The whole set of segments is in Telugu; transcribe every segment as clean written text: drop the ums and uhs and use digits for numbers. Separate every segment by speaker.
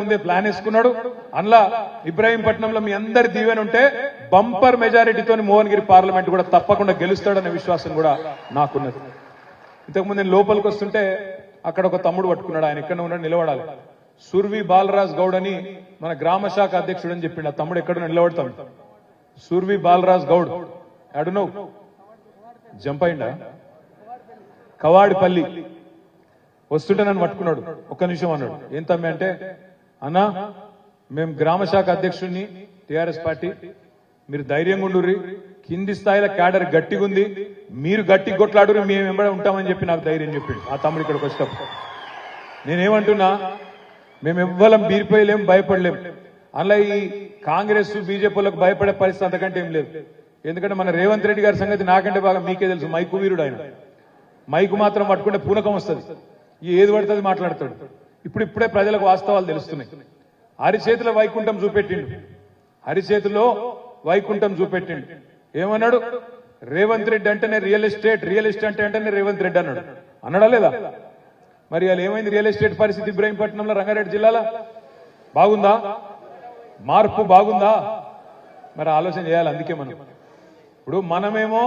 Speaker 1: ముందే ప్లాన్ వేసుకున్నాడు. అందులో ఇబ్రాహీంపట్నంలో మీ అందరి దీవెన ఉంటే బంపర్ మెజారిటీతో మోహన్గిరి పార్లమెంట్ కూడా తప్పకుండా గెలుస్తాడనే విశ్వాసం కూడా నాకున్నది. ఇంతకుముందు నేను లోపలికి వస్తుంటే అక్కడ ఒక తమ్ముడు పట్టుకున్నాడు. ఆయన ఎక్కడ ఉన్నాడు, నిలబడాలి. సుర్వి బాలరాజ్ గౌడ్ అని మన గ్రామ శాఖ అధ్యక్షుడు అని చెప్పిండు. ఆ తమ్ముడు ఎక్కడ నిలబడతాడు. సుర్వి బాలరాజ్ గౌడ్ అడును జంప్ అయిందా, కవాడిపల్లి వస్తుంటే నన్ను పట్టుకున్నాడు. ఒక్క నిమిషం అన్నాడు. ఏం తమ్మి అంటే, అన్నా మేము గ్రామ శాఖ అధ్యక్షుడిని టిఆర్ఎస్ పార్టీ, మీరు ధైర్యంగా ఉండుర్రి, కింది స్థాయిలో క్యాడర్ గట్టిగా ఉంది, మీరు గట్టి కొట్లాడుర్రి, మేము వెంబడే ఉంటామని చెప్పి నాకు ధైర్యం చెప్పిండు ఆ తమ్ముడు ఇక్కడికి వచ్చేటప్పుడు. నేనేమంటున్నా, మేము ఎవ్వరం బీరిపోయలేం, భయపడలేం. అందులో ఈ కాంగ్రెస్ బీజేపీలకు భయపడే పరిస్థితి అంతకంటే ఏం లేదు. ఎందుకంటే మన రేవంత్ రెడ్డి గారి సంగతి నాకంటే బాగా మీకే తెలుసు. మైకు వీరుడు ఆయన. మైకు మాత్రం పట్టుకుంటే పూనకం వస్తుంది, ఏది పడుతుంది మాట్లాడతాడు. ఇప్పుడిప్పుడే ప్రజలకు వాస్తవాలు తెలుస్తున్నాయి. అరిచేతిలో వైకుంఠం చూపెట్టిండు, అరిచేతిలో వైకుంఠం చూపెట్టిండు. ఏమన్నాడు, రేవంత్ రెడ్డి అంటేనే రియల్ ఎస్టేట్, రియల్ ఎస్టేట్ అంటేనే రేవంత్ రెడ్డి అన్నాడు. అన్నాడా లేదా? మరి అలా ఏమైంది రియల్ ఎస్టేట్ పరిస్థితి ఇబ్రాహీంపట్నంలో, రంగారెడ్డి జిల్లాలో? బాగుందా? మార్పు బాగుందా? మరి ఆలోచన చేయాలి. అందుకే మనం ఇప్పుడు మనమేమో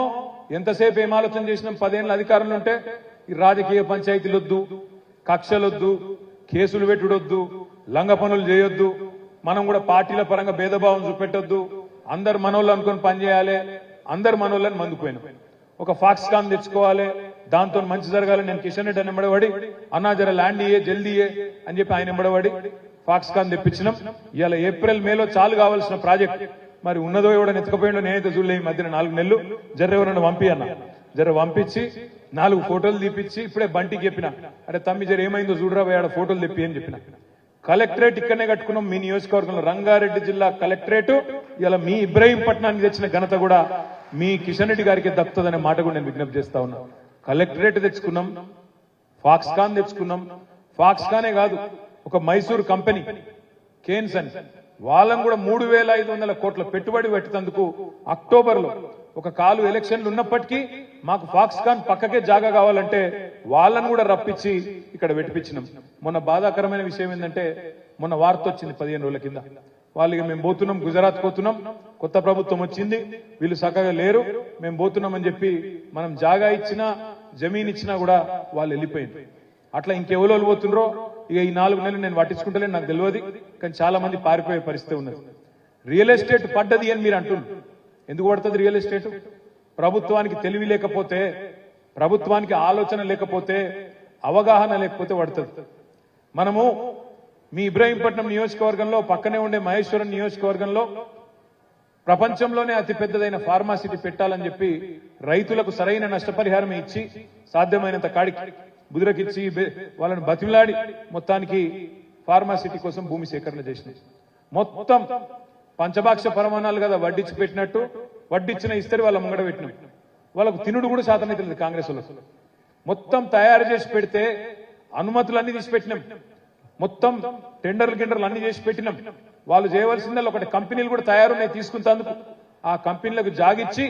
Speaker 1: ఎంతసేపు ఏం ఆలోచన చేసినాం, 10 ఏళ్ళ అధికారంలో ఉంటే ఈ రాజకీయ పంచాయతీలొద్దు, కక్షలొద్దు, కేసులు పెట్టుడొద్దు, లంగ పనులు చేయొద్దు, మనం కూడా పార్టీల పరంగా భేదభావం చూపెట్టొద్దు, అందరు మనోళ్ళు అనుకుని పనిచేయాలి, అందరు మనోళ్ళని మందుకుపోయినాం. ఒక ఫాక్స్కాన్ తెచ్చుకోవాలి, దాంతో మంచి జరగాలి. నేను కిషన్ రెడ్డి అని ఎంబడబడి, అన్నా జర ల్యాండ్ ఇయ్యే, జల్దీ ఇయ్యే అని చెప్పి ఆయన ఎంబడబడి ఫాక్స్కాన్ తెప్పించినాం. ఇవాళ ఏప్రిల్ మేలో చాలు కావాల్సిన ప్రాజెక్ట్ మరి ఉన్నదో ఎవడని ఎత్తుకపోయిండో నేనైతే చూడలే. ఈ మధ్యన 4 నెలలు జర ఎవరన్నా పంపి అన్న, జర పంపించి 4 ఫోటోలు తీపిచ్చి ఇప్పుడే బంటికి చెప్పిన, అరే తమ్మి జర ఏమైందో చూడరా ఆడ ఫోటోలు తెప్పి అని చెప్పిన. కలెక్టరేట్ ఇక్కడనే కట్టుకున్నాం మీ నియోజకవర్గంలో, రంగారెడ్డి జిల్లా కలెక్టరేట్. ఇలా మీ ఇబ్రాహీంపట్నానికి తెచ్చిన ఘనత కూడా మీ కిషన్ రెడ్డి గారికి దక్కుతుందనే మాట కూడా నేను విజ్ఞప్తి చేస్తా ఉన్నా. కలెక్టరేట్ తెచ్చుకున్నాం, ఫాక్స్కాన్ తెచ్చుకున్నాం. ఫాక్స్కానే కాదు, ఒక మైసూరు కంపెనీ కేన్స్ అని వాళ్ళని కూడా 3,500 కోట్ల పెట్టుబడి పెట్టేందుకు అక్టోబర్లో ఒక కాలు ఎలక్షన్లు ఉన్నప్పటికీ మాకు ఫాక్స్కాన్ పక్కకే జాగా కావాలంటే వాళ్ళని కూడా రప్పించి ఇక్కడ పెట్టిపించినాం. మొన్న బాధాకరమైన విషయం ఏంటంటే, మొన్న వార్త వచ్చింది 15 రోజుల కింద, వాళ్ళకి మేము పోతున్నాం, గుజరాత్ పోతున్నాం, కొత్త ప్రభుత్వం వచ్చింది, వీళ్ళు చక్కగా లేరు, మేము పోతున్నామని చెప్పి మనం జాగా ఇచ్చినా జమీన్ ఇచ్చినా కూడా వాళ్ళు వెళ్ళిపోయింది. అట్లా ఇంకెవరో పోతుండ్రో ఇక ఈ 4 నెలలు నేను పట్టించుకుంటలేను, నాకు తెలియదు. కానీ చాలా మంది పారిపోయే పరిస్థితి ఉన్నది. రియల్ ఎస్టేట్ పడ్డది అని మీరు అంటున్నారు. ఎందుకు పడుతుంది రియల్ ఎస్టేట్? ప్రభుత్వానికి తెలివి లేకపోతే, ప్రభుత్వానికి ఆలోచన లేకపోతే, అవగాహన లేకపోతే పడుతుంది. మనము మీ ఇబ్రాహీంపట్నం నియోజకవర్గంలో పక్కనే ఉండే మహేశ్వరం నియోజకవర్గంలో ప్రపంచంలోనే అతిపెద్దదైన ఫార్మాసిటీ పెట్టాలని చెప్పి రైతులకు సరైన నష్టపరిహారం ఇచ్చి సాధ్యమైనంత కాడికి బుదిరకిచ్చి వాళ్ళని బతిమిలాడి మొత్తానికి ఫార్మాసిటీ కోసం భూమి సేకరణ చేసినాం. మొత్తం పంచభాక్ష పరమాణాలు కదా వడ్డించి పెట్టినట్టు వడ్డిచ్చిన ఇస్తరి వాళ్ళ ముంగడ పెట్టినాం. వాళ్ళకు తినుడు కూడా శాతమైతే లేదు కాంగ్రెస్ వాళ్ళకు. మొత్తం తయారు చేసి పెడితే అనుమతులన్నీ తీసి పెట్టినాం, మొత్తం టెండర్లు గిండర్లు అన్ని చేసి పెట్టినాం. వాళ్ళు చేయవలసిందల్లా ఒకటి కంపెనీలు కూడా తయారున్నాయి తీసుకుంటేందుకు. ఆ కంపెనీలకు జాగిచ్చి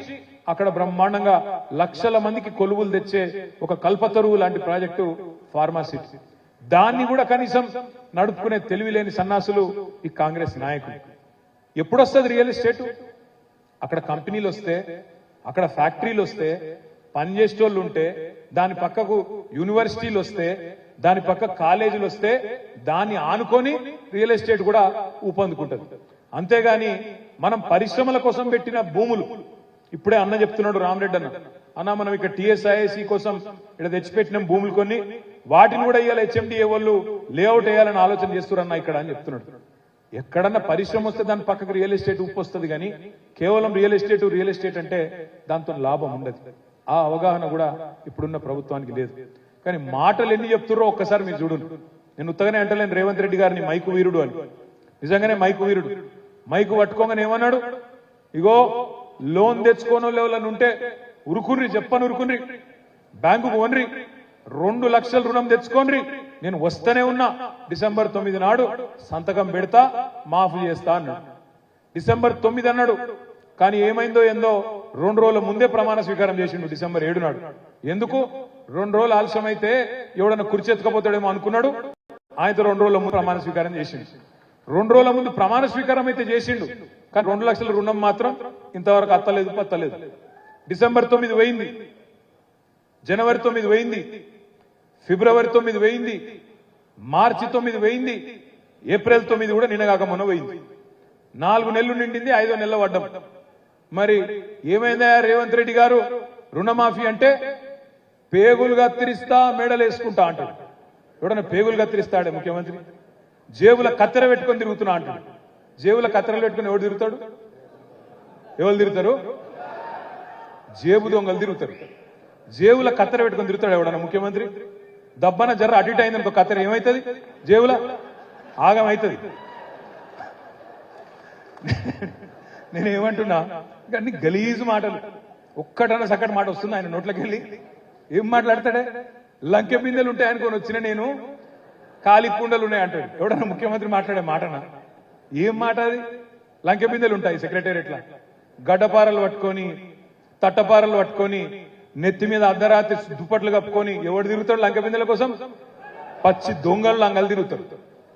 Speaker 1: అక్కడ బ్రహ్మాండంగా లక్షల మందికి కొలువులు తెచ్చే ఒక కల్పతరువు లాంటి ప్రాజెక్టు ఫార్మాసిటీ. దాన్ని కూడా కనీసం నడుపుకునే తెలివి లేని సన్నాసులు ఈ కాంగ్రెస్ నాయకులు. ఎప్పుడొస్తుంది రియల్ ఎస్టేట్? అక్కడ కంపెనీలు వస్తే, అక్కడ ఫ్యాక్టరీలు వస్తే, పనిచేసేటోళ్ళు ఉంటే, దాని పక్కకు యూనివర్సిటీలు వస్తే, దాని పక్క కాలేజీలు వస్తే, దాన్ని ఆనుకొని రియల్ ఎస్టేట్ కూడా ఊపందుకుంటుంది. అంతేగాని మనం పరిశ్రమల కోసం పెట్టిన భూములు, ఇప్పుడే అన్న చెప్తున్నాడు రామరెడ్డి అన్న మనం ఇక్కడ టీఎస్ఐసి కోసం ఇక్కడ తెచ్చిపెట్టిన భూములు కొన్ని, వాటిని కూడా ఇవాళ హెచ్ఎండిఏ వాళ్ళు లేఅవుట్ వేయాలని ఆలోచన చేస్తున్నారన్న ఇక్కడ అని చెప్తున్నాడు. ఎక్కడన్నా పరిశ్రమ వస్తే దాని పక్కకు రియల్ ఎస్టేట్ ఉప్పు వస్తుంది, కానీ కేవలం రియల్ ఎస్టేట్ అంటే దాంతో లాభం ఉండదు. ఆ అవగాహన కూడా ఇప్పుడున్న ప్రభుత్వానికి లేదు. కానీ మాటలు ఎన్ని చెప్తున్నారో ఒక్కసారి మీరు చూడండి. నేను ఉత్తగానే అంటలేను రేవంత్ రెడ్డి గారిని మైకు వీరుడు అని. నిజంగానే మైకు వీరుడు. మైకు పట్టుకోగానే ఏమన్నాడు, ఇగో లోన్ తెచ్చుకోనో లేవలని ఉంటే ఉరుకుర్రి, చెప్పని ఉరుకుర్రి, బ్యాంకుకు ఓన్రి, 2 లక్షల రుణం తెచ్చుకోన్రి, నేను వస్తూనే ఉన్నా, డిసెంబర్ 9 నాడు సంతకం పెడతా, మాఫీ చేస్తా అన్నాడు. డిసెంబర్ 9 అన్నాడు, కానీ ఏమైందో ఏందో 2 రోజుల ముందే ప్రమాణ స్వీకారం చేసిండు డిసెంబర్ 7 నాడు. ఎందుకు 2 రోజులు ఆలస్యం అయితే ఎవడన్నా కుర్చీ ఎత్తుకపోతాడేమో అనుకున్నాడు, ఆయనతో 2 రోజుల ముందు ప్రమాణ స్వీకారం చేసిండు. 2 రోజుల ముందు ప్రమాణ స్వీకారం అయితే చేసిండు, కానీ 2 లక్షల రుణం మాత్రం ఇంతవరకు అత్తలేదు పత్తలేదు. డిసెంబర్ 9 పోయింది, జనవరి 9 పోయింది, ఫిబ్రవరి 9 పోయింది, మార్చి 9 పోయింది, ఏప్రిల్ 9 కూడా నిన్నగాక మొన్న పోయింది. 4 నెలలు నిండింది, 5వ నెల పడ్డం. మరి ఏమైందా రేవంత్ రెడ్డి గారు? రుణమాఫీ అంటే పేగులు కత్తిరిస్తా మెడలు వేసుకుంటా అంటాడు. ఎవడన్నా పేగులు కత్తిరిస్తాడే ముఖ్యమంత్రి? జేబుల కత్తెర పెట్టుకొని తిరుగుతున్నా అంటాడు. జేబుల కత్తెరలు పెట్టుకుని ఎవడు తిరుగుతాడు? ఎవరు తిరుగుతారు? జేబు దొంగలు తిరుగుతారు. జేబుల కత్తెర పెట్టుకొని తిరుగుతాడు ఎవడన్నా ముఖ్యమంత్రి? దబ్బన జర్ర అటు ఇటు అయిందనుకో కత్తెర ఏమవుతుంది? జేబుల ఆగం అవుతుంది. నేనేమంటున్నా, అన్ని గలీజు మాటలు, ఒక్కటన్నా సక్కటి మాట వస్తుంది ఆయన నోట్లోకి వెళ్ళి. ఏం మాట్లాడతాడే? లంకె బిందెలు ఉంటాయి అనుకొని వచ్చిన నేను, ఖాళీ కుండలు ఉన్నాయి అంటాడు. ఎవడన్నా ముఖ్యమంత్రి మాట్లాడే మాటనా? ఏం మాట అది? లంకె బిందెలు ఉంటాయి సెక్రటేరియట్లా, గడ్డపారలు పట్టుకొని తట్టపారలు పట్టుకొని నెత్తి మీద అర్ధరాత్రి దుప్పట్లు కప్పుకొని ఎవడు తిరుగుతాడు లంకె బిందెల కోసం? పచ్చి దొంగలు లంగలు తిరుగుతాడు.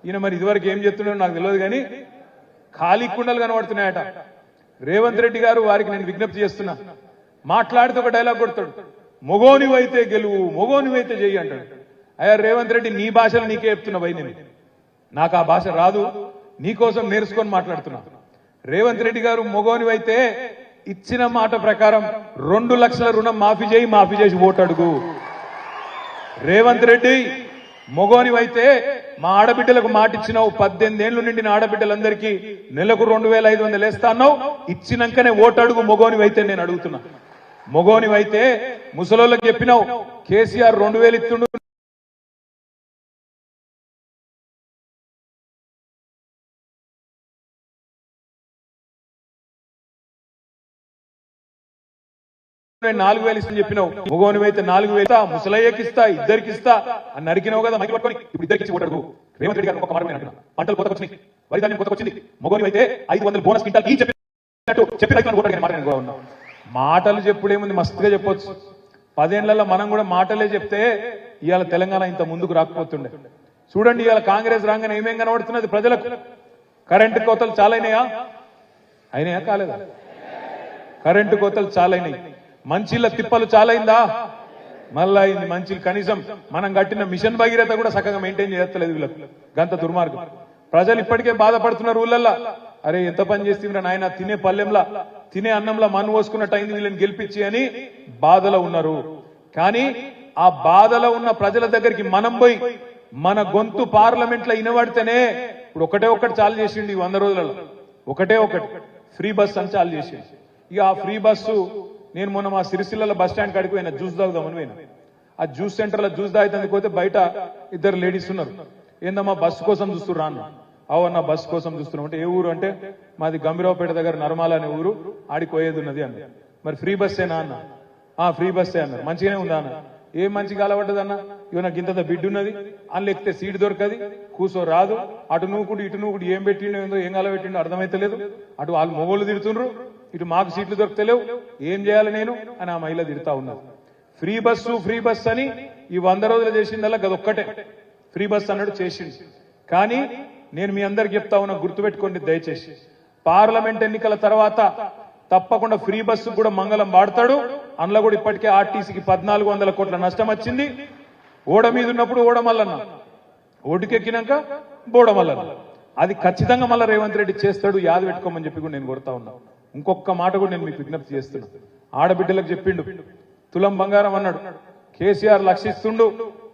Speaker 1: ఈయన మరి ఇదివరకు ఏం చెప్తున్నాడో నాకు తెలియదు, కానీ ఖాళీ కుండలు కనబడుతున్నాయట. రేవంత్ రెడ్డి గారు వారికి నేను విజ్ఞప్తి చేస్తున్నా, మాట్లాడితే ఒక డైలాగ్ కొడతాడు, మొగోనివైతే గెలువు, మొగోనివైతే చెయ్యి అంటాడు. అయ్యా రేవంత్ రెడ్డి, నీ భాషలు నీకే చెప్తున్నా భయ్, నేను నాకు ఆ భాష రాదు, నీకోసం నేర్చుకొని మాట్లాడుతున్నా. రేవంత్ రెడ్డి గారు మొగోనివైతే ఇచ్చిన మాట ప్రకారం 2 లక్షల రుణం మాఫీ చేసి ఓటు అడుగు. రేవంత్ రెడ్డి మొగోనివైతే మా ఆడబిడ్డలకు మాట ఇచ్చినావు, 18 ఏళ్లు నిండిన ఆడబిడ్డలందరికీ నెలకు 2500 వేస్తా అన్నావు, ఇచ్చినాకనే ఓటు అడుగు. మొగోనివైతే నేను అడుగుతున్నా. మొగోనివైతే ముసలోళ్ళకి చెప్పినావు, కేసీఆర్ 2000 ఇస్తుండు, నేను 4000 ఇస్తా చెప్పినావు. మొగోనివైతే 4000 ముసలయ్యకి ఇస్తా, ఇద్దరికి ఇస్తా అని నరికినావు కదా, మైకి పట్టుకొని ఇప్పుడు ఇద్దరికి ఇచ్చి ఓటడుగు. రేవంత్ రెడ్డి గారు ఒక మాట అంటున్నా, పంటలు కొత్తకొచ్చినాయి, వరి ధాన్యం కొత్తకొచ్చింది, మొగోనివైతే 500 బోనస్ క్వింటాల్ చెప్పి రైతులను ఓటడిగిన మాట నేను ఉన్నాను. మాటలు చెప్పుడేముంది, మస్తుగా చెప్పొచ్చు. 10 ఏళ్లలో మనం కూడా మాటలే చెప్తే ఇవాళ తెలంగాణ ఇంత ముందుకు రాకపోతుండే. చూడండి, ఇవాళ కాంగ్రెస్ రాగానే ఏమేం కనబడుతున్నది ప్రజలకు? కరెంటు కోతలు చాలైనాయా? అయినాయా కాలేదా? కరెంటు కోతలు చాలైనాయి. మంచిళ్ళ తిప్పలు చాలైందా? మళ్ళా అయింది మంచిలు. కనీసం మనం కట్టిన మిషన్ భగీరథ కూడా చక్కగా మెయింటైన్ చేయలేదు వీళ్ళకు. గంత దుర్మార్గం. ప్రజలు ఇప్పటికే బాధపడుతున్నారు ఊళ్ళల్లా. అరే ఎంత పని చేస్తుండ్రా నాయన, తినే పల్లెంలా తినే అన్నంలా మన్ను పోసుకున్నట్టు అయింది వీళ్ళని గెలిపించి అని బాధలో ఉన్నారు. కానీ ఆ బాధలో ఉన్న ప్రజల దగ్గరికి మనం పోయి మన గొంతు పార్లమెంట్ లో వినబడితేనే, ఇప్పుడు ఒకటి చాలు చేసిండు ఈ 100 రోజులలో. ఒకటి ఫ్రీ బస్ అని చాలు చేసిండు. ఇక ఆ ఫ్రీ బస్సు, నేను మొన్న మా సిరిసిల్ల బస్ స్టాండ్ కాడికి పోయినా, జ్యూస్ తాగుదామని పోయినా. ఆ జ్యూస్ సెంటర్ లో జ్యూస్ తాగుతానికి పోతే బయట 2 లేడీస్ ఉన్నారు. ఏందమ్మా బస్సు కోసం చూస్తున్నా అన్న. అవన్న బస్సు కోసం చూస్తున్నాం అంటే, ఏ ఊరు అంటే మాది గంభీరావుపేట దగ్గర నర్మాల అనే ఊరు, ఆడికి పోయేది ఉన్నది అన్న. మరి ఫ్రీ బస్సేనా అన్న? ఫ్రీ బస్సే అన్నారు. మంచిగానే ఉందా అన్న? ఏం మంచిగా అలవడ్డదన్న, ఇవ నాకు ఇంత బిడ్డ ఉన్నది, అందులో ఎక్కితే సీట్ దొరకది, కూసో రాదు, అటు నూకుడు ఇటు నూకుడు, ఏం పెట్టిండో ఏందో ఏం అలవెట్టిండో అర్థమైతలేదు. అటు వాళ్ళు మొగోళ్ళు తిడుతుండ్రు, ఇటు మాకు సీట్లు దొరకలేవు, ఏం చేయాలి నేను అని ఆ మహిళ తిడతా ఉన్నారు. ఫ్రీ బస్సు అని ఈ 100 రోజులు చేసిందల్లా గదొక్కటే ఫ్రీ బస్ అన్నాడు చేసింది. కానీ నేను మీ అందరికి చెప్తా ఉన్నా, గుర్తుపెట్టుకోండి దయచేసి, పార్లమెంట్ ఎన్నికల తర్వాత తప్పకుండా ఫ్రీ బస్సు కూడా మంగళం వాడతాడు. అందులో కూడా ఇప్పటికే ఆర్టీసీకి 1400 కోట్ల నష్టం వచ్చింది. ఓడ మీద ఉన్నప్పుడు ఓడమల్లన్న, ఓటుకెక్కినాక బోడమల్లన్న. అది ఖచ్చితంగా మళ్ళీ రేవంత్ రెడ్డి చేస్తాడు, యాద పెట్టుకోమని చెప్పి కూడా నేను కోరుతా ఉన్నా. ఇంకొక మాట కూడా నేను మీకు విజ్ఞప్తి చేస్తున్నా. ఆడబిడ్డలకు చెప్పిండు, తులం బంగారం అన్నాడు. కేసీఆర్ లక్షిస్తుండు,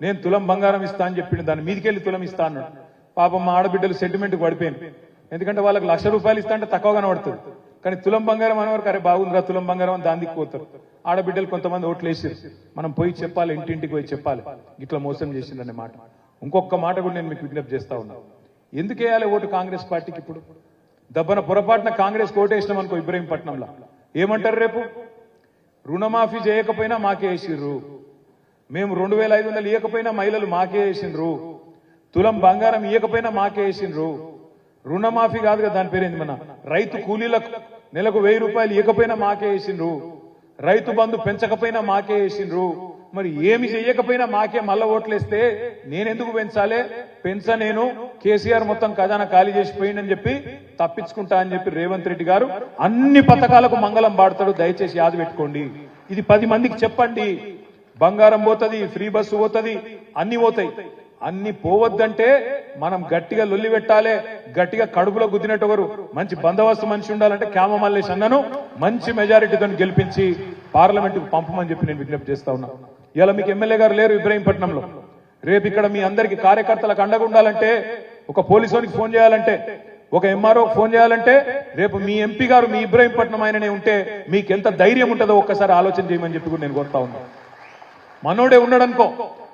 Speaker 1: నేను తులం బంగారం ఇస్తా అని చెప్పిండు. దాని మీదకెళ్ళి తులం ఇస్తా అన్నాడు. పాపం మా ఆడబిడ్డలు సెంటిమెంట్ పడిపోయింది. ఎందుకంటే వాళ్ళకి ₹1,00,000 ఇస్తా అంటే తక్కువ కనబడుతుంది. కానీ తులం బంగారం అనేవారికి అరే బాగుందిరా తులం బంగారం అని దానికి పోతారు. ఆడబిడ్డలు కొంతమంది ఓట్లు వేసారు. మనం పోయి చెప్పాలి, ఇంటింటికి పోయి చెప్పాలి ఇట్లా మోసం చేసిందనే మాట. ఇంకొక మాట కూడా నేను మీకు విజ్ఞప్తి చేస్తా ఉన్నా. ఎందుకు వేయాలి ఓటు కాంగ్రెస్ పార్టీకి? ఇప్పుడు దబ్బన పొరపాటున కాంగ్రెస్ ఓటు వేసినాం అనుకో ఇబ్రహీంపట్నంలో, ఏమంటారు రేపు? రుణమాఫీ చేయకపోయినా మాకే వేసిర్రు, మేము 2500 ఇవ్వకపోయినా మహిళలు మాకే వేసిండ్రు, తులం బంగారం ఇవ్వకపోయినా మాకే వేసిండ్రు. రుణమాఫీ కాదు కదా దాని పేరేంది, మన రైతు కూలీలకు నెలకు ₹1000 ఇవ్వకపోయినా మాకే వేసిండ్రు, రైతు బంధు పెంచకపోయినా మాకే వేసిండ్రు, మరి ఏమి చెయ్యకపోయినా మాకే మళ్ళా ఓట్లేస్తే నేనెందుకు పెంచాలి, నేను కేసీఆర్ మొత్తం ఖజానా ఖాళీ చేసిపోయిందని చెప్పి తప్పించుకుంటా అని చెప్పి రేవంత్ రెడ్డి గారు అన్ని పథకాలకు మంగళం పాడతాడు. దయచేసి యాద పెట్టుకోండి. ఇది 10 మందికి చెప్పండి. బంగారం పోతుంది, ఫ్రీ బస్సు పోతుంది, అన్ని పోతాయి. అన్ని పోవద్దంటే మనం గట్టిగా లొల్లి పెట్టాలి. గట్టిగా కడుపులో గుద్దినట్టు ఒకరు మంచి బందోబస్తు మనిషి ఉండాలంటే క్యామ మల్లేష్ అన్నను మంచి మెజారిటీతో గెలిపించి పార్లమెంటుకు పంపమని చెప్పి నేను విజ్ఞప్తి చేస్తా ఉన్నా. ఇలా మీకు ఎమ్మెల్యే గారు లేరు ఇబ్రహీంపట్నంలో. రేపు ఇక్కడ మీ అందరికి కార్యకర్తలకు అండగా ఉండాలంటే, ఒక పోలీసునికి ఫోన్ చేయాలంటే, ఒక ఎంఆర్ఓ ఫోన్ చేయాలంటే, రేపు మీ ఎంపీ గారు మీ ఇబ్రహీంపట్నం ఆయననే ఉంటే మీకు ఎంత ధైర్యం ఉంటుందో ఒక్కసారి ఆలోచన చేయమని చెప్పి కూడా నేను కోరుతా ఉన్నా. మనోడే ఉన్నాడనుకో,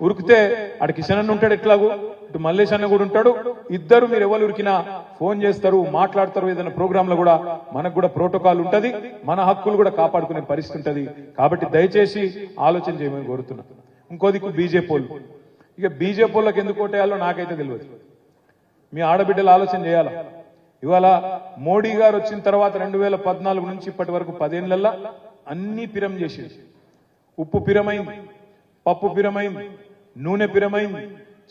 Speaker 1: ఉరికితే అటు కిషన్ అన్న ఉంటాడు, ఎట్లాగూ ఇటు మల్లేష్ అన్న కూడా ఉంటాడు. ఇద్దరు మీరు ఎవరు ఉరికినా ఫోన్ చేస్తారు, మాట్లాడతారు. ఏదైనా ప్రోగ్రామ్ లో కూడా మనకు కూడా ప్రోటోకాల్ ఉంటది, మన హక్కులు కూడా కాపాడుకునే పరిస్థితి ఉంటది. కాబట్టి దయచేసి ఆలోచన చేయమని కోరుతున్నా. ఇంకో దిక్కు బీజేపీ వాళ్ళు. ఇక బీజేపీ వాళ్ళకి ఎందుకు ఓటేయాలో నాకైతే తెలియదు. మీ ఆడబిడ్డలు ఆలోచన చేయాలా. ఇవాళ మోడీ గారు వచ్చిన తర్వాత 2014 నుంచి ఇప్పటి వరకు 10 ఏళ్లలో అన్ని పిరం చేసింది. ఉప్పు పిరమైంది, పప్పు పిరమైంది, నూనె పిరమైంది,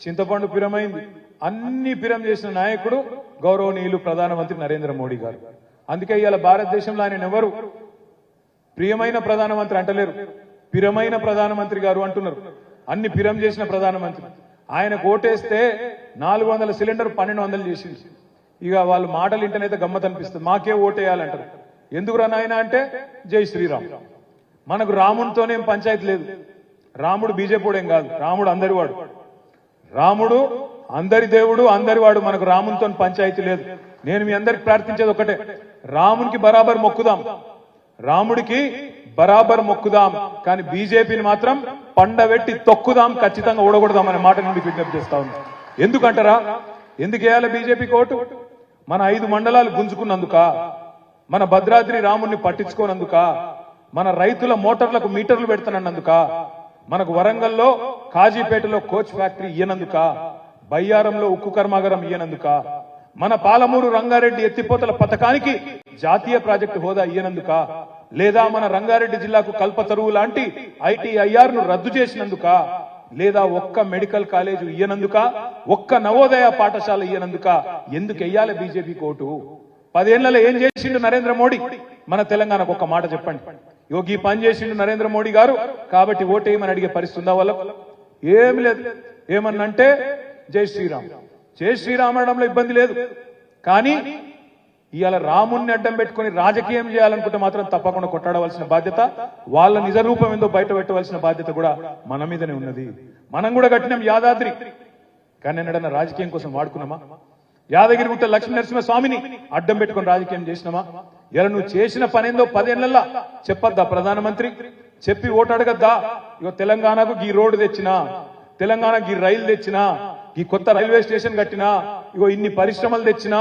Speaker 1: చింతపండు పిరమైంది. అన్ని పిరం చేసిన నాయకుడు గౌరవనీయులు ప్రధానమంత్రి నరేంద్ర మోడీ గారు. అందుకే ఇవాళ భారతదేశంలో ఆయన ఎవరు ప్రియమైన ప్రధానమంత్రి అంటలేరు, పిరమైన ప్రధానమంత్రి గారు అంటున్నారు. అన్ని పిరం చేసిన ప్రధానమంత్రి. ఆయన ఓటేస్తే 400 సిలిండర్ 1200 చేసింది. ఇక వాళ్ళు మాటలు ఇంటనైతే గమ్మత్ అనిపిస్తుంది. మాకే ఓటేయాలంటారు. ఎందుకు నాయన అంటే జై శ్రీరామ్. మనకు రాముడితోనేం పంచాయతీ లేదు. రాముడు బీజేపీడేం కాదు, రాముడు అందరివాడు. రాముడు అందరి దేవుడు, అందరివాడు. మనకు రామునితో పంచాయతీ లేదు. నేను మీ అందరికి ప్రార్థించేది ఒకటే, రామునికి బరాబర్ మొక్కుదాం, రాముడికి బరాబర్ మొక్కుదాం. కానీ బీజేపీని మాత్రం పండబెట్టి తొక్కుదాం, ఖచ్చితంగా ఓడగొడదాం అనే మాట నేను విజ్ఞప్తి చేస్తా ఉన్నా. ఎందుకంటారా? ఎందుకు వేయాలి బీజేపీకి ఓటు? మన 5 మండలాలు గుంజుకున్నందుక, మన భద్రాద్రి రాముణ్ణి పట్టించుకోనందుక, మన రైతుల మోటార్లకు మీటర్లు పెడతానన్నందుక, మనకు వరంగల్లో కాజీపేటలో కోచ్ ఫ్యాక్టరీ ఇయ్యనందుక, బయ్యారంలో ఉక్కు కర్మాగారం ఇయ్యనందుక, మన పాలమూరు రంగారెడ్డి ఎత్తిపోతల పథకానికి జాతీయ ప్రాజెక్టు హోదా ఇయ్యనందుక, లేదా మన రంగారెడ్డి జిల్లాకు కల్పతరువు లాంటి ITIR ను రద్దు చేసినందుక, లేదా ఒక్క మెడికల్ కాలేజ్ ఇయ్యనందుక, ఒక్క నవోదయ పాఠశాల ఇయ్యనందుక ఎందుకు వెయ్యాలి బీజేపీకి ఓటు? 10 ఏళ్లలో ఏం చేసిండు నరేంద్ర మోడీ మన తెలంగాణకు? ఒక్క మాట చెప్పండి. యోగి పని చేసిండు నరేంద్ర మోడీ గారు కాబట్టి ఓటేయమని అడిగే పరిస్థితి ఉందా వాళ్ళకు? ఏమి లేదు. ఏమన్నంటే జై శ్రీరామ్, జై శ్రీరామ్ అనడంలో ఇబ్బంది లేదు. కానీ ఇవాళ రాముణ్ణి అడ్డం పెట్టుకుని రాజకీయం చేయాలనుకుంటే మాత్రం తప్పకుండా కొట్టాడవలసిన బాధ్యత, వాళ్ళ నిజ రూపం ఏందో బయట పెట్టవలసిన బాధ్యత కూడా మన మీదనే ఉన్నది. మనం కూడా కట్టినాం యాదాద్రి, కానీ ఎన్నడన్నా రాజకీయం కోసం వాడుకున్నామా? యాదగిరిగుట్ట లక్ష్మీ నరసింహ స్వామిని అడ్డం పెట్టుకుని రాజకీయం చేసినామా? ఇలా నువ్వు చేసిన పనేందో 10 ఏళ్లలో చెప్పొద్దా ప్రధానమంత్రి? చెప్పి ఓటు అడగద్దా? ఇగో తెలంగాణకు ఈ రోడ్డు తెచ్చినా, తెలంగాణకు ఈ రైలు తెచ్చినా, ఈ కొత్త రైల్వే స్టేషన్ కట్టినా, ఇగో ఇన్ని పరిశ్రమలు తెచ్చినా,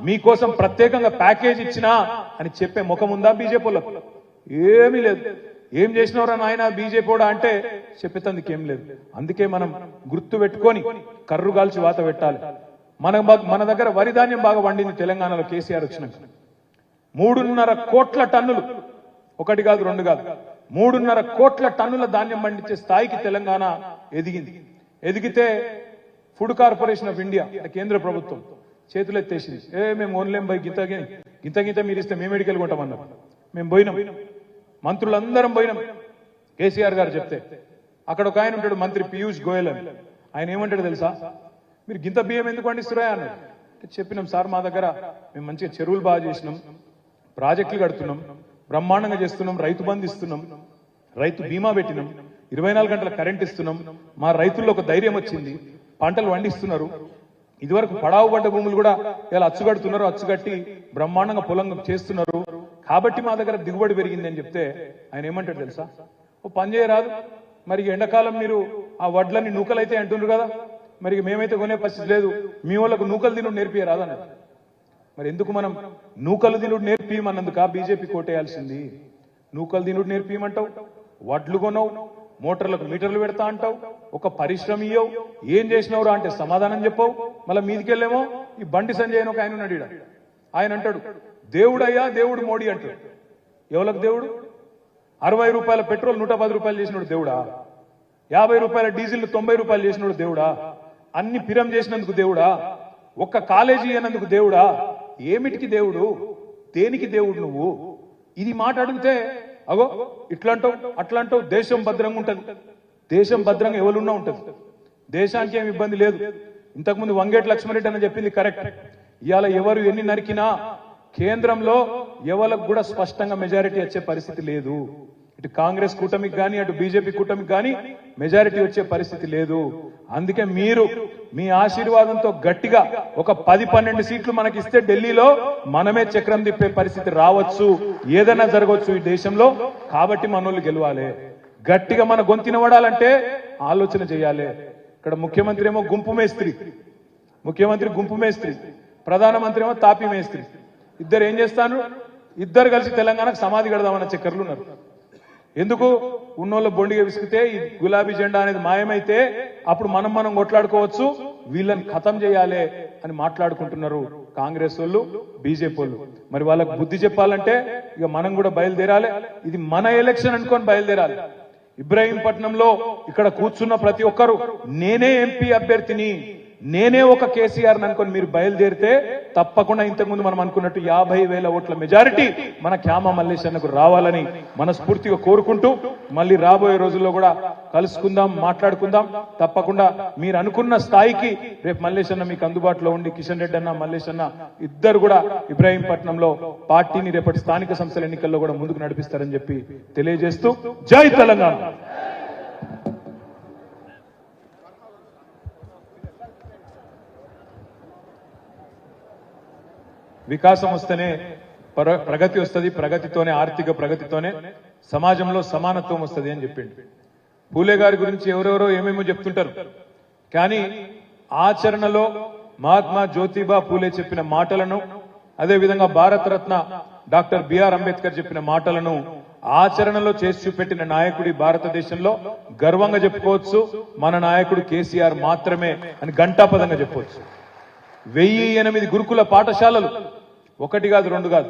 Speaker 1: మీకోసం ప్రత్యేకంగా ప్యాకేజ్ ఇచ్చినా అని చెప్పే ముఖం ఉందా బీజేపీలకు? ఏమీ లేదు. ఏం చేసినవరా నాయన బీజేపీడా అంటే చెప్పేందుకు ఏం లేదు. అందుకే మనం గుర్తు పెట్టుకొని కర్రుగాల్చి వాత పెట్టాలి. మన దగ్గర వరి ధాన్యం బాగా వండింది తెలంగాణలో కేసీఆర్ వచ్చినాక. 3.5 కోట్ల టన్నులు, 1 కాదు 2 కాదు, 3.5 కోట్ల టన్నుల ధాన్యం పండించే స్థాయికి తెలంగాణ ఎదిగింది. ఎదిగితే ఫుడ్ కార్పొరేషన్ ఆఫ్ ఇండియా కేంద్ర ప్రభుత్వం చేతులు ఎత్తేసింది. మేము ఓన్లేం పోయి గింత మీరు ఇస్తే మేము మెడికల్ కొంటామన్నారు. మేము పోయినాం, మంత్రులందరం పోయినాం. కేసీఆర్ గారు చెప్తే అక్కడ ఒక ఆయన ఉంటాడు మంత్రి పీయూష్ గోయల్ అని. ఆయన ఏమంటాడు తెలుసా? మీరు గింత బియ్యం ఎందుకు పండిస్తురా అన్నాడు. చెప్పినాం సార్, మా దగ్గర మేము మంచిగా చెరువులు బాగా చేసినాం, ప్రాజెక్టులు కడుతున్నాం, బ్రహ్మాండంగా చేస్తున్నాం, రైతు బంధు ఇస్తున్నాం, రైతు బీమా పెట్టినాం, 24 గంటల కరెంట్ ఇస్తున్నాం. మా రైతుల్లో ఒక ధైర్యం వచ్చింది, పంటలు పండిస్తున్నారు. ఇదివరకు పడావు పడ్డ భూములు కూడా ఇలా అచ్చుగడుతున్నారు, అచ్చుగట్టి బ్రహ్మాండంగా పొలం చేస్తున్నారు. కాబట్టి మా దగ్గర దిగుబడి పెరిగింది అని చెప్తే ఆయన ఏమంటాడు తెలుసా? ఓ పని చేయరాదు, మరి ఎండాకాలం మీరు ఆ వడ్లన్నీ నూకలైతే అంటున్నారు కదా, మరి మేమైతే కొనే పరిస్థితి లేదు, మీ వాళ్ళకు నూకలు తినుడు నేర్పియరాదన్నారు. మరి ఎందుకు మనం నూకలు తినుడు నేర్పియమన్నందుకు బీజేపీ కోటేయాల్సింది? నూకలు తినుడు నేర్పియమంటావు, వడ్లు కొనవు, మోటార్లకు మీటర్లు పెడతా అంటావు, ఒక పరిశ్రమ ఇయ్యవు, ఏం చేసినవరా అంటే సమాధానం చెప్పవు. మళ్ళీ మీదికెళ్ళేమో ఈ బండి సంజయ్ అని ఒక ఆయన ఉన్నాడు. ఆయన అంటాడు దేవుడయ్యా దేవుడు మోడీ అంటాడు. ఎవరికి దేవుడు? 60 రూపాయల పెట్రోల్ 110 రూపాయలు చేసినాడు దేవుడా? 50 రూపాయల డీజిల్ 90 రూపాయలు చేసినోడు దేవుడా? అన్ని పిరం చేసినందుకు దేవుడా? ఒక్క కాలేజీ అన్నందుకు దేవుడా? ఏమిటికి దేవుడు? దేనికి దేవుడు నువ్వు? ఇది మాట అడిగితే అగో ఇట్లాంటావు అట్లాంటావు, దేశం భద్రంగా ఉంటది. దేశం భద్రంగా ఎవరున్నా ఉంటది, దేశానికి ఏమి ఇబ్బంది లేదు. ఇంతకుముందు వంగేటి లక్ష్మారెడ్డి అని చెప్పింది కరెక్ట్. ఇవాళ ఎవరు ఎన్ని నరికినా కేంద్రంలో ఎవరికి కూడా స్పష్టంగా మెజారిటీ వచ్చే పరిస్థితి లేదు. ఇటు కాంగ్రెస్ కూటమికి కానీ అటు బీజేపీ కూటమికి కానీ మెజారిటీ వచ్చే పరిస్థితి లేదు. అందుకే మీరు మీ ఆశీర్వాదంతో గట్టిగా ఒక 10-12 సీట్లు మనకి ఇస్తే ఢిల్లీలో మనమే చక్రం తిప్పే పరిస్థితి రావచ్చు, ఏదైనా జరగవచ్చు ఈ దేశంలో. కాబట్టి మనోళ్ళు గెలవాలి, గట్టిగా మన గొంతిన పడాలంటే ఆలోచన చేయాలి. ఇక్కడ ముఖ్యమంత్రి ఏమో గుంపు మేస్త్రి, ప్రధానమంత్రి ఏమో తాపి మేస్త్రి. ఇద్దరు ఏం చేస్తాను? ఇద్దరు కలిసి తెలంగాణకు సమాధి కడదామన్న చక్కర్లు ఉన్నారు. ఎందుకు? ఉన్నోళ్ళ బొండిగా విసిగితే ఈ గులాబీ జెండా అనేది మాయమైతే అప్పుడు మనం కొట్లాడుకోవచ్చు, వీళ్ళని ఖతం చేయాలి అని మాట్లాడుకుంటున్నారు కాంగ్రెస్ వాళ్ళు, బీజేపీ వాళ్ళు. మరి వాళ్ళకు బుద్ధి చెప్పాలంటే ఇక మనం కూడా బయలుదేరాలి. ఇది మన ఎలక్షన్ అనుకొని బయలుదేరాలి. ఇబ్రాహీంపట్నంలో ఇక్కడ కూర్చున్న ప్రతి ఒక్కరు నేనే ఎంపీ అభ్యర్థిని, నేనే ఒక కేసీఆర్ అనుకొని మీరు బయలుదేరితే తప్పకుండా ఇంతకుముందు మనం అనుకున్నట్టు 50,000 ఓట్ల మెజారిటీ మన క్యామ మల్లేష్ అన్నకు రావాలని మనస్ఫూర్తిగా కోరుకుంటూ మళ్ళీ రాబోయే రోజుల్లో కూడా కలుసుకుందాం, మాట్లాడుకుందాం. తప్పకుండా మీరు అనుకున్న స్థాయికి రేపు మల్లేష్ అన్న మీకు అందుబాటులో ఉండి, కిషన్ రెడ్డి అన్న మల్లేష్ అన్న ఇద్దరు కూడా ఇబ్రాహీంపట్నంలో పార్టీని రేపటి స్థానిక సంస్థల ఎన్నికల్లో కూడా ముందుకు నడిపిస్తారని చెప్పి తెలియజేస్తూ జై తెలంగాణ. వికాసం వస్తేనే ప్రగతి వస్తుంది, ప్రగతితోనే ఆర్థిక ప్రగతితోనే సమాజంలో సమానత్వం వస్తుంది అని చెప్పిండు. పూలే గారి గురించి ఎవరెవరో ఏమేమో చెప్తుంటారు, కానీ ఆచరణలో మహాత్మా జ్యోతిబా పూలే చెప్పిన మాటలను, అదేవిధంగా భారతరత్న డాక్టర్ బిఆర్ అంబేద్కర్ చెప్పిన మాటలను ఆచరణలో చేసి చూపెట్టిన నాయకుడి భారతదేశంలో గర్వంగా చెప్పుకోవచ్చు మన నాయకుడు కేసీఆర్ మాత్రమే అని ఘంటాపదంగా చెప్పవచ్చు. 1008 గురుకుల పాఠశాలలు, ఒకటి కాదు రెండు కాదు,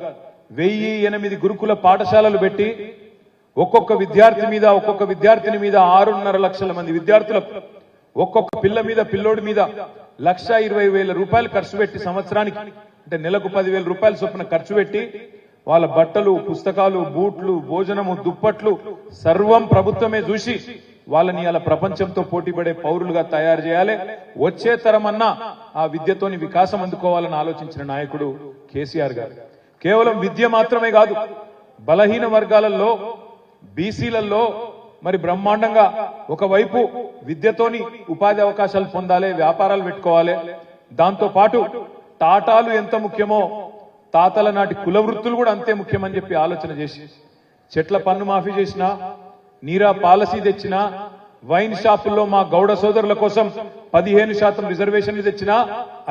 Speaker 1: 1008 గురుకుల పాఠశాలలు పెట్టి ఒక్కొక్క విద్యార్థి మీద ఒక్కొక్క విద్యార్థిని మీద 6.5 లక్షల మంది విద్యార్థులకు ఒక్కొక్క పిల్లోడి మీద 1,20,000 రూపాయలు ఖర్చు పెట్టి సంవత్సరానికి, అంటే నెలకు 10,000 రూపాయల చొప్పున ఖర్చు పెట్టి వాళ్ళ బట్టలు, పుస్తకాలు, బూట్లు, భోజనము, దుప్పట్లు సర్వం ప్రభుత్వమే చూసి వాళ్ళని అలా ప్రపంచంతో పోటీపడే పౌరులుగా తయారు చేయాలి. వచ్చే తరమన్నా ఆ విద్యతోని వికాసం అందుకోవాలని ఆలోచించిన నాయకుడు కేసీఆర్ గారు. కేవలం విద్య మాత్రమే కాదు, బలహీన వర్గాలలో, బీసీలలో మరి బ్రహ్మాండంగా ఒకవైపు విద్యతోని ఉపాధి అవకాశాలు పొందాలి, వ్యాపారాలు పెట్టుకోవాలి. దాంతో పాటు టాటాలు ఎంత ముఖ్యమో తాతల నాటి కుల వృత్తులు కూడా అంతే ముఖ్యమని చెప్పి ఆలోచన చేసి చెట్ల పన్ను మాఫీ చేసినా, నీరా పాలసీ తెచ్చినా, వైన్ షాపుల్లో మా గౌడ సోదరుల కోసం 15% రిజర్వేషన్లు తెచ్చినా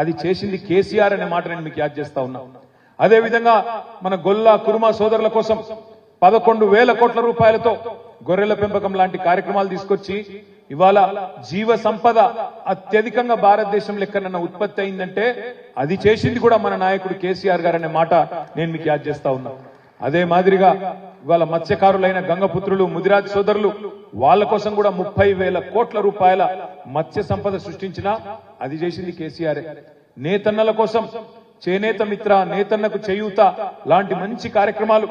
Speaker 1: అది చేసింది కేసీఆర్ అనే మాట నేను మీకు యాద్ చేస్తా ఉన్నా. అదేవిధంగా మన గొల్లా కురుమా సోదరుల కోసం 11,000 కోట్ల రూపాయలతో గొర్రెల పెంపకం లాంటి కార్యక్రమాలు తీసుకొచ్చి ఇవాళ జీవ సంపద అత్యధికంగా భారతదేశంలో ఎక్కడన్నా ఉత్పత్తి అయిందంటే అది చేసింది కూడా మన నాయకుడు కేసీఆర్ గారు అనే మాట నేను మీకు యాద్ చేస్తా ఉన్నా. అదే మాదిరిగా ఇవాళ మత్స్యకారులైన గంగపుత్రులు, ముదిరాజ్ సోదరులు వాళ్ళ కోసం కూడా 30,000 కోట్ల రూపాయల మత్స్య సంపద సృష్టించినా అది చేసింది కేసీఆర్. నేతన్నల కోసం చేనేత మిత్ర, నేతన్నకు చేయూత లాంటి మంచి కార్యక్రమాలు,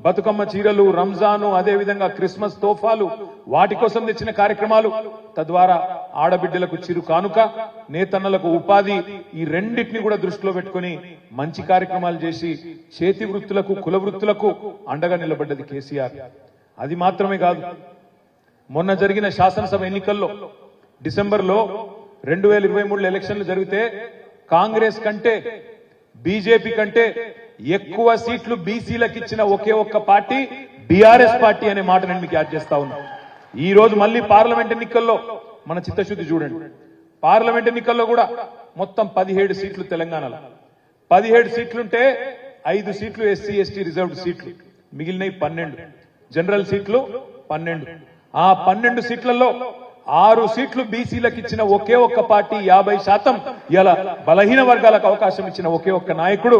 Speaker 1: బతుకమ్మ చీరలు, రంజాను, అదేవిధంగా క్రిస్మస్ తోఫాలు, వాటి కోసం తెచ్చిన కార్యక్రమాలు, తద్వారా ఆడబిడ్డలకు చిరు కానుక, నేతన్నలకు ఉపాధి, ఈ రెండింటిని కూడా దృష్టిలో పెట్టుకుని మంచి కార్యక్రమాలు చేసి చేతి వృత్తులకు, కుల వృత్తులకు అండగా నిలబడ్డది కేసీఆర్. అది మాత్రమే కాదు, మొన్న జరిగిన శాసనసభ ఎన్నికల్లో డిసెంబర్లో 2023 ఎలక్షన్లు జరిగితే కాంగ్రెస్ కంటే బీజేపీ కంటే ఎక్కువ సీట్లు బీసీలకు ఇచ్చిన ఒకే ఒక్క పార్టీ బీఆర్ఎస్ పార్టీ అనే మాట నేను మీకు యాద్ చేస్తా ఉన్నా. ఈ రోజు మళ్ళీ పార్లమెంట్ ఎన్నికల్లో మన చిత్తశుద్ధి చూడండి. పార్లమెంట్ ఎన్నికల్లో కూడా మొత్తం 17 సీట్లు తెలంగాణలో, 17 సీట్లుంటే 5 సీట్లు ఎస్సీ ఎస్టీ రిజర్వ్డ్ సీట్లు, మిగిలినవి 12 జనరల్ సీట్లు 12. ఆ 12 సీట్లలో 6 సీట్లు బీసీలకు ఇచ్చిన ఒకే ఒక్క పార్టీ 50% ఇలా బలహీన వర్గాలకు అవకాశం ఇచ్చిన ఒకే ఒక్క నాయకుడు